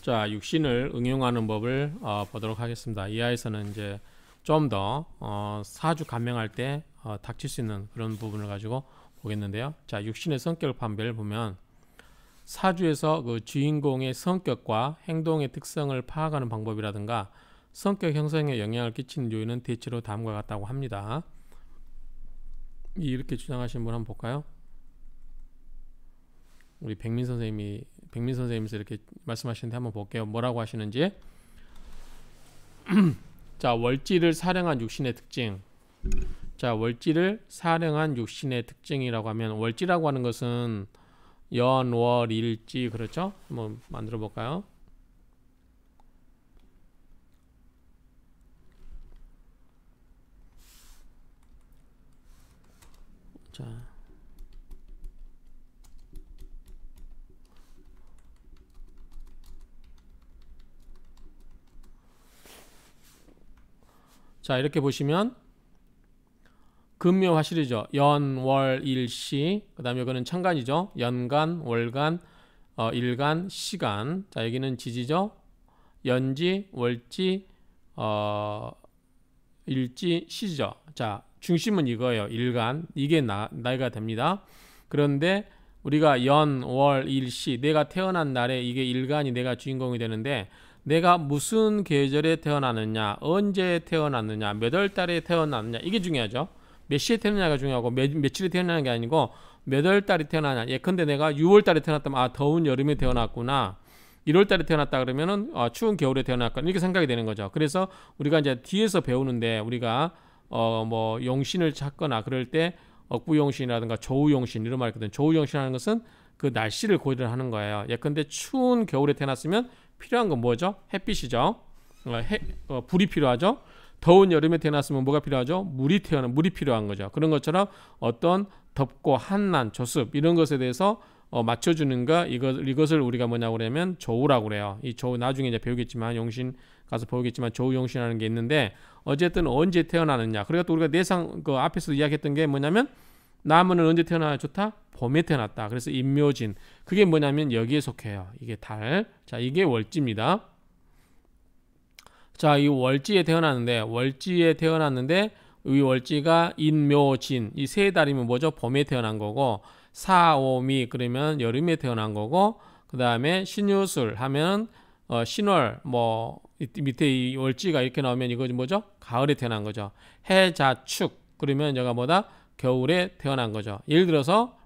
자, 육신을 응용하는 법을 보도록 하겠습니다. 이하에서는 이제 좀 더 사주 감명할 때 닥칠 수 있는 그런 부분을 가지고 보겠는데요. 자, 육신의 성격 판별을 보면 사주에서 그 주인공의 성격과 행동의 특성을 파악하는 방법이라든가 성격 형성에 영향을 끼치는 요인은 대체로 다음과 같다고 합니다. 이렇게 주장하신 분 한번 볼까요? 우리 백민 선생님께서 이렇게 말씀하시는데 한번 볼게요. 뭐라고 하시는지. 자, 월지를 사령한 육신의 특징. 자, 월지를 사령한 육신의 특징이라고 하면 월지라고 하는 것은 연, 월, 일지 그렇죠? 한번 만들어 볼까요? 자, 이렇게 보시면 금묘화실이죠. 연, 월, 일, 시. 그 다음에 이거는 천간이죠. 연간, 월간, 일간, 시간. 자, 여기는 지지죠. 연지, 월지, 일지, 시죠. 자, 중심은 이거예요. 일간. 이게 나이가 됩니다. 그런데 우리가 연, 월, 일, 시. 내가 태어난 날에 이게 일간이 내가 주인공이 되는데 내가 무슨 계절에 태어났느냐, 언제 태어났느냐, 몇 월 달에 태어났느냐, 이게 중요하죠. 몇 시에 태어나냐가 중요하고 며칠에 태어나는 게 아니고 몇 월 달에 태어나냐. 예컨대 내가 6월 달에 태어났다면 더운 여름에 태어났구나. 1월 달에 태어났다 그러면은 추운 겨울에 태어났구나. 이렇게 생각이 되는 거죠. 그래서 우리가 이제 뒤에서 배우는데 우리가 뭐 용신을 찾거나 그럴 때 억부용신이라든가 조우용신 이런 말이 있거든요. 조우용신이라는 것은 그 날씨를 고려를 하는 거예요. 예컨대 추운 겨울에 태어났으면 필요한 건 뭐죠? 햇빛이죠. 불이 필요하죠. 더운 여름에 태어났으면 뭐가 필요하죠? 물이 필요한 거죠. 그런 것처럼 어떤 덥고 한난, 조습 이런 것에 대해서 맞춰주는 거 이것을 우리가 뭐냐고 그러면 조우라고 그래요. 이 조우 나중에 이제 배우겠지만 용신 가서 배우겠지만 조우용신이라는 게 있는데 어쨌든 언제 태어나느냐. 그리고 또 우리가 내상 그 앞에서 이야기했던 게 뭐냐면 나무는 언제 태어나야 좋다? 봄에 태어났다. 그래서 임묘진. 그게 뭐냐면 여기에 속해요. 이게 달. 자, 이게 월지입니다. 자, 이 월지에 태어났는데 이 월지가 인묘진 이 세 달이면 뭐죠? 봄에 태어난 거고 사오미 그러면 여름에 태어난 거고 그 다음에 신유술 하면 신월 뭐 밑에 이 월지가 이렇게 나오면 이거 뭐죠? 가을에 태어난 거죠. 해자축 그러면 여기가 뭐다? 겨울에 태어난 거죠. 예를 들어서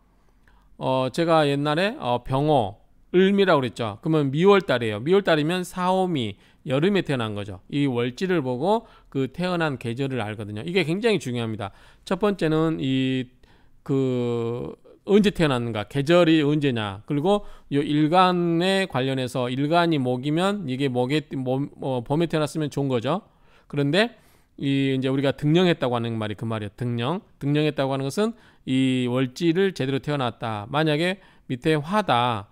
제가 옛날에 병호 을미라고 그랬죠. 그러면 미월달이에요. 미월달이면 사오미 여름에 태어난 거죠. 이 월지를 보고 그 태어난 계절을 알거든요. 이게 굉장히 중요합니다. 첫 번째는 언제 태어났는가, 계절이 언제냐, 그리고 이 일간에 관련해서 일간이 목이면 이게 봄에 태어났으면 좋은 거죠. 그런데 이제 우리가 등령했다고 하는 말이 그 말이에요. 등령했다고 하는 것은 이 월지를 제대로 태어났다. 만약에 밑에 화다.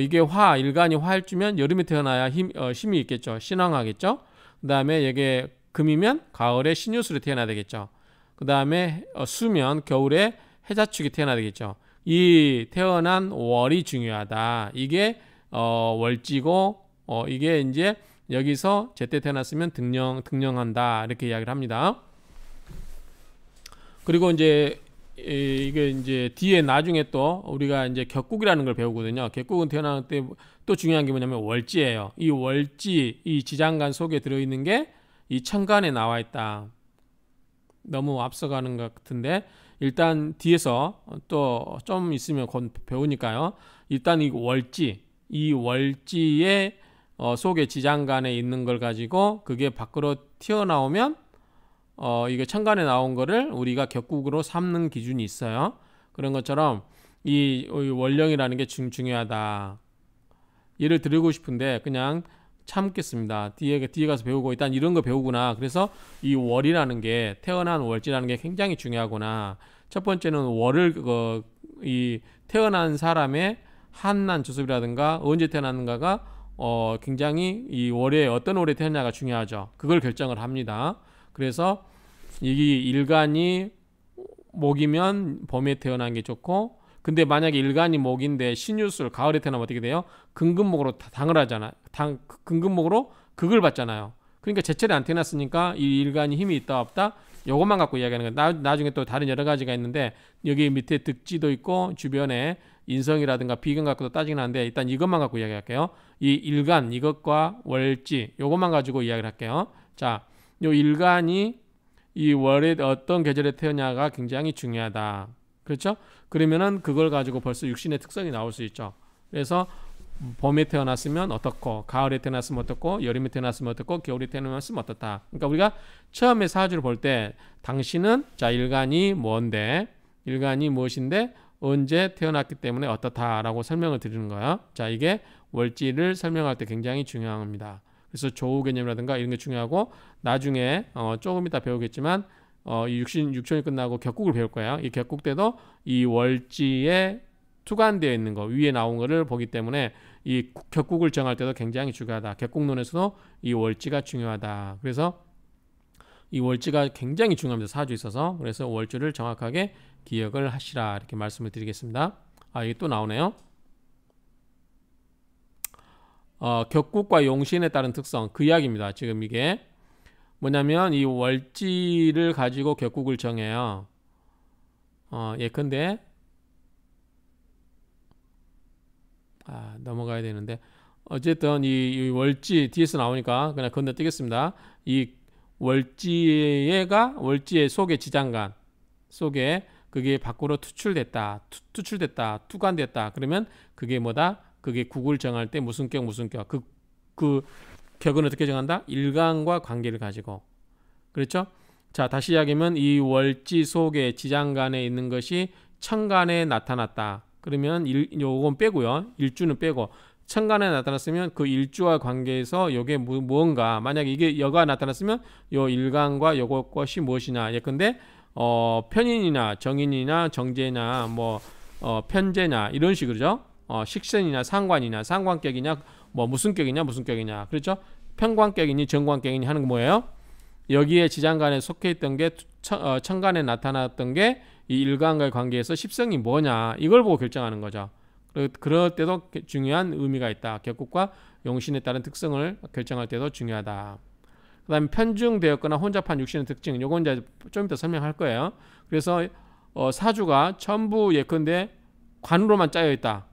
이게 일간이 화일주면 여름에 태어나야 힘이 있겠죠. 신왕하겠죠. 그 다음에 이게 금이면 가을에 신유술에 태어나야 되겠죠. 그 다음에 수면 겨울에 해자축이 태어나야 되겠죠. 이 태어난 월이 중요하다. 이게 월지고 이게 이제 여기서 제때 태어났으면 등령한다. 이렇게 이야기를 합니다. 그리고 이제 이게 이제 뒤에 나중에 또 우리가 이제 격국이라는 걸 배우거든요. 격국은 태어나는 때 또 중요한 게 뭐냐면 월지예요. 이 월지, 이 지장간 속에 들어있는 게 이 천간에 나와 있다. 너무 앞서가는 것 같은데 일단 뒤에서 또 좀 있으면 곧 배우니까요. 일단 이 월지의 속에 지장간에 있는 걸 가지고 그게 밖으로 튀어나오면 이게 천간에 나온 거를 우리가 격국으로 삼는 기준이 있어요. 그런 것처럼 이 월령이라는 게 중요하다. 예를 드리고 싶은데 그냥 참겠습니다. 뒤에 가서 배우고 일단 이런 거 배우구나. 그래서 이 월이라는 게 태어난 월지라는 게 굉장히 중요하구나. 첫 번째는 월을 이 태어난 사람의 한난 조습이라든가 언제 태어났는가가 굉장히 이 월에 어떤 월에 태어나가 중요하죠. 그걸 결정을 합니다. 그래서 이 일간이 목이면 봄에 태어난 게 좋고 근데 만약에 일간이 목인데 신유술 가을에 태어나면 어떻게 돼요? 근근목으로 당을 하잖아. 근근목으로 극을 받잖아요. 그러니까 제철에 안 태어났으니까 이 일간이 힘이 있다 없다 요것만 갖고 이야기하는 거예요. 나중에 또 다른 여러 가지가 있는데 여기 밑에 득지도 있고 주변에 인성이라든가 비견 갖고도 따지긴 하는데 일단 이것만 갖고 이야기할게요. 이 일간 이것과 월지 요것만 가지고 이야기를 할게요. 자, 요 일간이 이 월에 어떤 계절에 태어냐가 굉장히 중요하다. 그렇죠? 그러면은 그걸 가지고 벌써 육신의 특성이 나올 수 있죠. 그래서 봄에 태어났으면 어떻고, 가을에 태어났으면 어떻고, 여름에 태어났으면 어떻고, 겨울에 태어났으면 어떻다. 그러니까 우리가 처음에 사주를 볼 때 당신은 자 일간이 뭔데, 일간이 무엇인데 언제 태어났기 때문에 어떻다라고 설명을 드리는 거야. 자 이게 월지를 설명할 때 굉장히 중요합니다. 그래서 조우 개념이라든가 이런 게 중요하고 나중에 조금 이따 배우겠지만 이 육천이 끝나고 격국을 배울 거예요. 이 격국 때도 이 월지에 투관되어 있는 거 위에 나온 거를 보기 때문에 이 격국을 정할 때도 굉장히 중요하다. 격국론에서도 이 월지가 중요하다. 그래서 이 월지가 굉장히 중요합니다. 사주에 있어서. 그래서 월주를 정확하게 기억을 하시라 이렇게 말씀을 드리겠습니다. 이게 또 나오네요. 격국과 용신에 따른 특성 그 이야기입니다. 지금 이게 뭐냐면 이 월지를 가지고 격국을 정해요. 예컨대 넘어가야 되는데 어쨌든 이 월지 뒤에서 나오니까 그냥 건너뛰겠습니다. 이 월지가 월지의 속의 지장간 속에 그게 밖으로 투출됐다, 투관됐다. 그러면 그게 뭐다? 그게 국을 정할 때 무슨 격 그 격은 어떻게 정한다? 일간과 관계를 가지고. 그렇죠? 자, 다시 이야기하면 이 월지 속에 지장간에 있는 것이 천간에 나타났다. 그러면 요건 빼고요. 일주는 빼고 천간에 나타났으면 그 일주와 관계에서 요게 무언가 만약에 이게 여가 나타났으면 요 일간과 요것이 무엇이냐. 예컨대 편인이나 정인이나 정제나 뭐 편제냐 이런 식으로죠. 식신이나 상관이냐 상관격이냐 뭐 무슨 격이냐 그렇죠? 편관격이니 정관격이니 하는 거 뭐예요? 여기에 지장간에 속해 있던 게 천간에 나타났던 게 이 일간과의 관계에서 십성이 뭐냐 이걸 보고 결정하는 거죠. 그럴 때도 중요한 의미가 있다. 격국과 용신에 따른 특성을 결정할 때도 중요하다. 그 다음에 편중되었거나 혼잡한 육신의 특징 요건 이제 좀 이따 설명할 거예요. 그래서 사주가 전부 예컨대 관으로만 짜여 있다.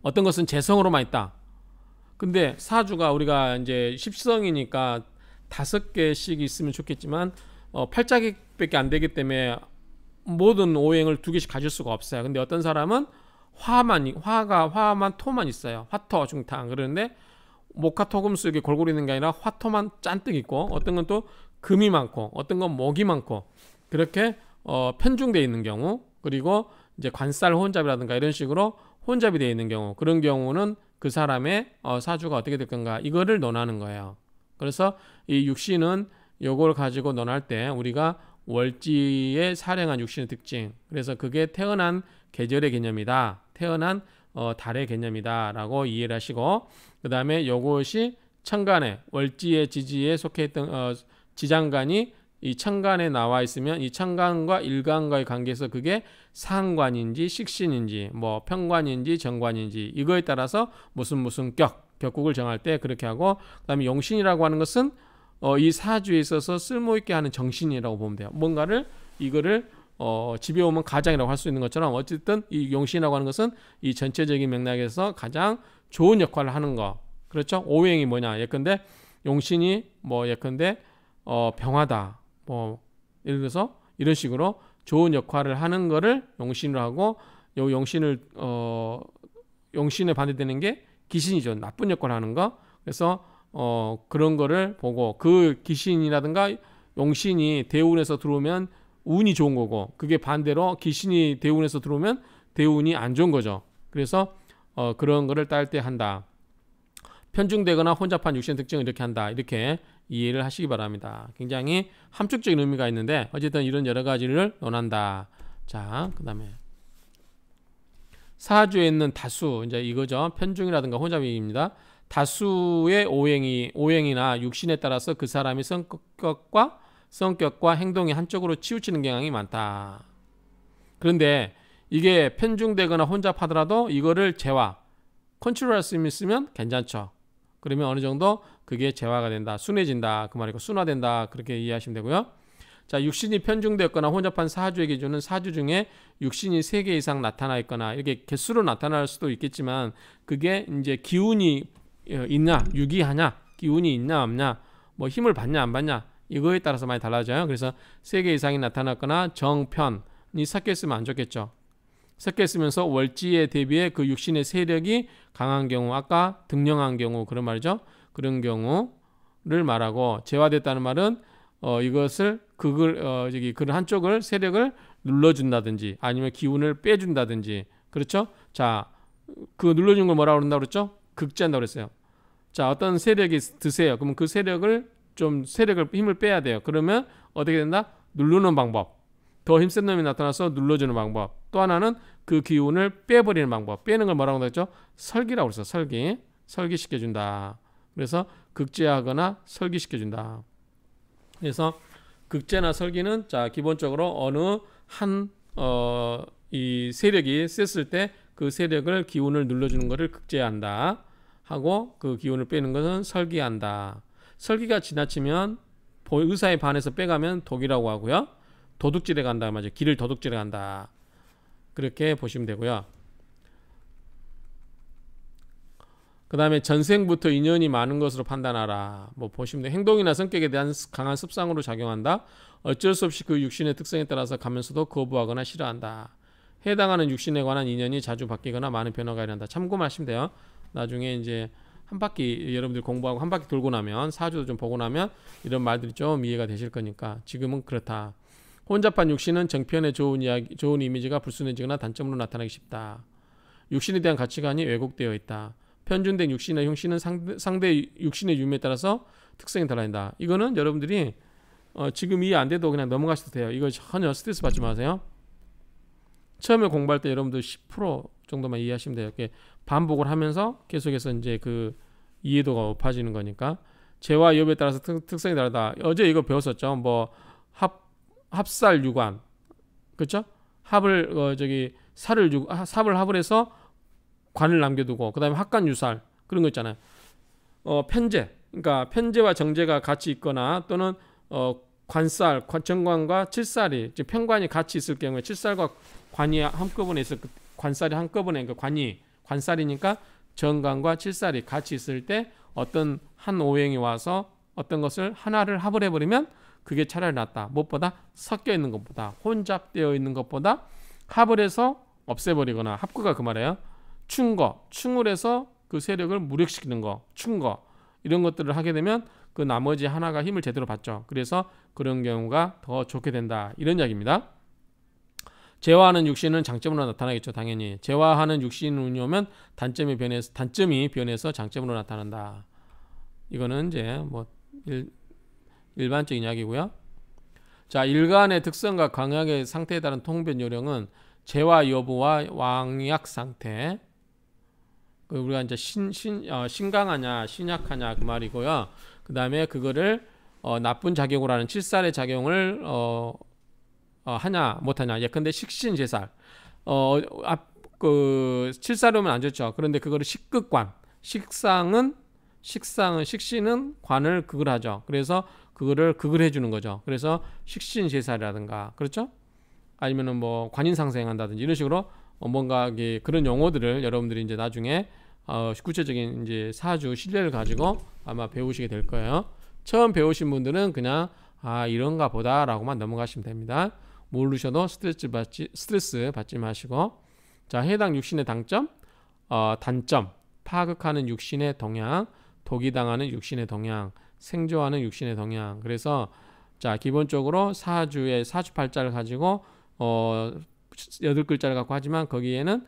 어떤 것은 재성으로만 있다. 근데 사주가 우리가 이제 십성이니까 5개씩 있으면 좋겠지만 8자기밖에 안 되기 때문에 모든 오행을 2개씩 가질 수가 없어요. 근데 어떤 사람은 화만 토만 있어요. 화토 중탕. 그런데 목화토금수 이렇게 골고루 있는 게 아니라 화토만 잔뜩 있고 어떤 건 또 금이 많고 어떤 건 목이 많고 그렇게 편중되어 있는 경우 그리고 이제 관살 혼잡이라든가 이런 식으로 혼잡이 되어 있는 경우 그런 경우는 그 사람의 사주가 어떻게 될 건가 이거를 논하는 거예요. 그래서 이 육신은 요걸 가지고 논할 때 우리가 월지의 사령한 육신의 특징 그래서 그게 태어난 계절의 개념이다. 태어난 달의 개념이다 라고 이해를 하시고 그 다음에 요것이 천간에 월지의 지지에 속해 있던 지장간이 이 천간에 나와 있으면 이 천간과 일간과의 관계에서 그게 상관인지 식신인지 뭐 편관인지 정관인지 이거에 따라서 무슨 격국을 정할 때 그렇게 하고 그다음에 용신이라고 하는 것은 이 사주에 있어서 쓸모있게 하는 정신이라고 보면 돼요. 뭔가를 이거를 집에 오면 가장이라고 할 수 있는 것처럼 어쨌든 이 용신이라고 하는 것은 이 전체적인 맥락에서 가장 좋은 역할을 하는 거 그렇죠? 오행이 뭐냐 예컨대 용신이 뭐 예컨대 병하다 뭐 예를 들어서 이런 식으로 좋은 역할을 하는 거를 용신으로 하고 요 용신에 반대되는 게 기신이죠. 나쁜 역할을 하는 거. 그래서 그런 거를 보고 그 기신이라든가 용신이 대운에서 들어오면 운이 좋은 거고 그게 반대로 기신이 대운에서 들어오면 대운이 안 좋은 거죠. 그래서 그런 거를 딸 때 한다. 편중되거나 혼잡한 육신의 특징을 이렇게 한다. 이렇게 이해를 하시기 바랍니다. 굉장히 함축적인 의미가 있는데 어쨌든 이런 여러 가지를 논한다. 자, 그 다음에 사주에 있는 다수 이제 이거죠. 편중이라든가 혼잡입니다. 다수의 오행이나 육신에 따라서 그 사람의 성격과 행동이 한쪽으로 치우치는 경향이 많다. 그런데 이게 편중되거나 혼잡하더라도 이거를 재화, 컨트롤할 수 있으면 괜찮죠. 그러면 어느 정도 그게 재화가 된다, 순해진다 그 말이고 순화된다 그렇게 이해하시면 되고요. 자, 육신이 편중되었거나 혼잡한 사주의 기준은 사주 중에 육신이 3개 이상 나타나 있거나 이렇게 개수로 나타날 수도 있겠지만 그게 이제 기운이 있냐, 유기하냐, 기운이 있냐 없냐, 뭐 힘을 받냐 안 받냐 이거에 따라서 많이 달라져요. 그래서 3개 이상이 나타났거나 정편이 섞여 있으면 안 좋겠죠. 섞여 있으면서 월지에 대비해 그 육신의 세력이 강한 경우, 아까 등령한 경우 그런 말이죠. 그런 경우를 말하고, 재화됐다는 말은 이것을 그런 한쪽을 세력을 눌러준다든지 아니면 기운을 빼준다든지, 그렇죠? 자, 그 눌러준 걸 뭐라고 그런다고 그랬죠? 극제한다고 그랬어요. 자, 어떤 세력이 드세요. 그러면 그 세력을 힘을 빼야 돼요. 그러면 어떻게 된다? 누르는 방법. 더 힘센 놈이 나타나서 눌러주는 방법. 또 하나는 그 기운을 빼버리는 방법. 빼는 걸 뭐라고 했죠? 설기라고 그랬어요. 설기시켜준다. 그래서 극제하거나 설기시켜준다. 그래서 극제나 설기는 자, 기본적으로 어느 이 세력이 셌을 때 그 세력을 기운을 눌러주는 것을 극제한다 하고, 그 기운을 빼는 것은 설기한다. 설기가 지나치면 의사에 반해서 빼가면 독이라고 하고요. 도둑질에 간다 맞아요. 길을 도둑질에 간다. 그렇게 보시면 되고요. 그 다음에 전생부터 인연이 많은 것으로 판단하라. 뭐 보시면 돼요. 행동이나 성격에 대한 강한 습성으로 작용한다. 어쩔 수 없이 그 육신의 특성에 따라서 가면서도 거부하거나 싫어한다. 해당하는 육신에 관한 인연이 자주 바뀌거나 많은 변화가 일어난다. 참고하시면 돼요. 나중에 이제 한 바퀴 여러분들 공부하고 한 바퀴 돌고 나면, 사주도 좀 보고 나면 이런 말들이 좀 이해가 되실 거니까. 지금은 그렇다. 혼잡한 육신은 정편의 좋은 이미지가 불순해지거나 단점으로 나타나기 쉽다. 육신에 대한 가치관이 왜곡되어 있다. 편중된 육신의 형신은 상대 육신의 유무에 따라서 특성이 달라진다. 이거는 여러분들이 지금 이해 안 돼도 그냥 넘어가셔도 돼요. 이거 전혀 스트레스 받지 마세요. 처음에 공부할 때 여러분들 10% 정도만 이해하시면 돼요. 이렇게 반복을 하면서 계속해서 이제 그 이해도가 높아지는 거니까. 재와 여부에 따라서 특성이 다르다. 어제 이거 배웠었죠. 뭐 합살 유관, 그렇죠? 삽을 해서 관을 남겨두고, 그 다음에 합관 유살 그런 거 있잖아요. 편제, 그러니까 편제와 정제가 같이 있거나 또는 관살, 정관과 칠살이, 편관이 같이 있을 경우에 칠살과 관이 한꺼번에 있을, 관살이 한꺼번에, 그러니까 관살이니까 정관과 칠살이 같이 있을 때 어떤 한 오행이 와서 어떤 것을 하나를 합을 해버리면 그게 차라리 낫다. 무엇보다 섞여 있는 것보다, 혼잡되어 있는 것보다 합을 해서 없애버리거나, 합구가 그 말이에요. 충을 해서 그 세력을 무력시키는 거, 충거 이런 것들을 하게 되면 그 나머지 하나가 힘을 제대로 받죠. 그래서 그런 경우가 더 좋게 된다. 이런 이야기입니다. 재화하는 육신은 장점으로 나타나겠죠. 당연히 재화하는 육신 운용은 단점이 변해서 장점으로 나타난다. 이거는 이제 뭐 일반적인 이야기고요. 자, 일간의 특성과 강약의 상태에 따른 통변 요령은 재화 여부와 왕약 상태, 우리가 이제 신강하냐 신약하냐 그 말이고요. 그 다음에 그거를 나쁜 작용을 하는 칠살의 작용을 하냐 못하냐. 예컨대 식신제살, 칠살이면 안 좋죠. 그런데 그거를 식극관, 식신은 관을 극을 하죠. 그래서 그거를 극을 해주는 거죠. 그래서 식신제살이라든가, 그렇죠? 아니면은 뭐 관인상생한다든지 이런 식으로 뭔가 그런 용어들을 여러분들이 이제 나중에 구체적인 이제 사주 신뢰를 가지고 아마 배우시게 될 거예요. 처음 배우신 분들은 그냥 이런가 보다라고만 넘어가시면 됩니다. 모르셔도 스트레스 받지 마시고. 자, 해당 육신의 단점, 파극하는 육신의 동향, 독이당하는 육신의 동향, 생조하는 육신의 동향. 그래서 자, 기본적으로 사주의 사주팔자를 가지고 8글자를 갖고 하지만 거기에는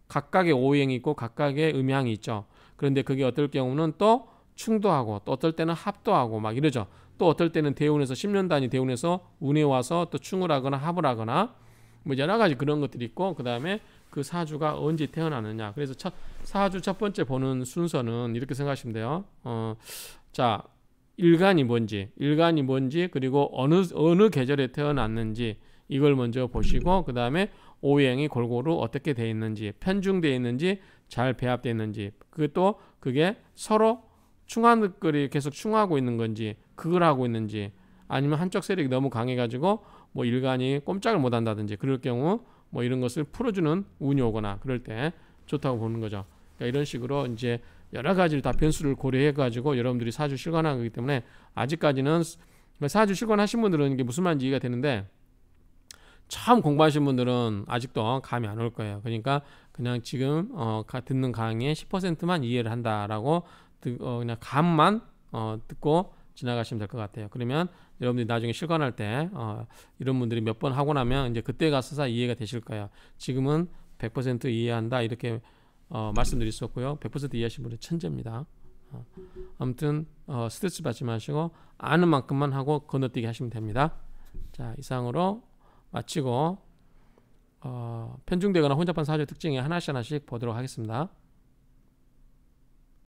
각각의 오행이 있고 각각의 음양이 있죠. 그런데 그게 어떨 경우는 또 충도 하고, 또 어떨 때는 합도 하고 막 이러죠. 또 어떨 때는 대운에서 10년 단위 대운에서 운에 와서 또 충을 하거나 합을 하거나 뭐 여러 가지 그런 것들이 있고, 그 다음에 그 사주가 언제 태어나느냐. 그래서 사주 첫 번째 보는 순서는 이렇게 생각하시면 돼요. 자, 일간이 뭔지, 그리고 어느 계절에 태어났는지 이걸 먼저 보시고, 그 다음에 오행이 골고루 어떻게 돼 있는지, 편중돼 있는지, 잘 배합돼 있는지, 그것도 그게 서로 충화들이 계속 충화하고 있는 건지, 그걸 하고 있는지, 아니면 한쪽 세력이 너무 강해가지고 뭐 일간이 꼼짝을 못 한다든지, 그럴 경우 뭐 이런 것을 풀어주는 운이 오거나 그럴 때 좋다고 보는 거죠. 그러니까 이런 식으로 이제 여러 가지를 다 변수를 고려해 가지고 여러분들이 사주 실관하는 거기 때문에, 아직까지는 사주 실관하신 분들은 이게 무슨 말인지 이해가 되는데, 처음 공부하신 분들은 아직도 감이 안 올 거예요. 그러니까 그냥 지금 듣는 강의의 10%만 이해를 한다라고 그냥 감만 듣고 지나가시면 될 것 같아요. 그러면 여러분들이 나중에 실관할 때 이런 분들이 몇 번 하고 나면 이제 그때 가서 이해가 되실 거예요. 지금은 100% 이해한다 이렇게 말씀드릴 수 없고요. 100% 이해하신 분은 천재입니다. 아무튼 스트레스 받지 마시고 아는 만큼만 하고 건너뛰기 하시면 됩니다. 자, 이상으로 마치고 편중되거나 혼잡한 사주 특징에 하나씩 보도록 하겠습니다.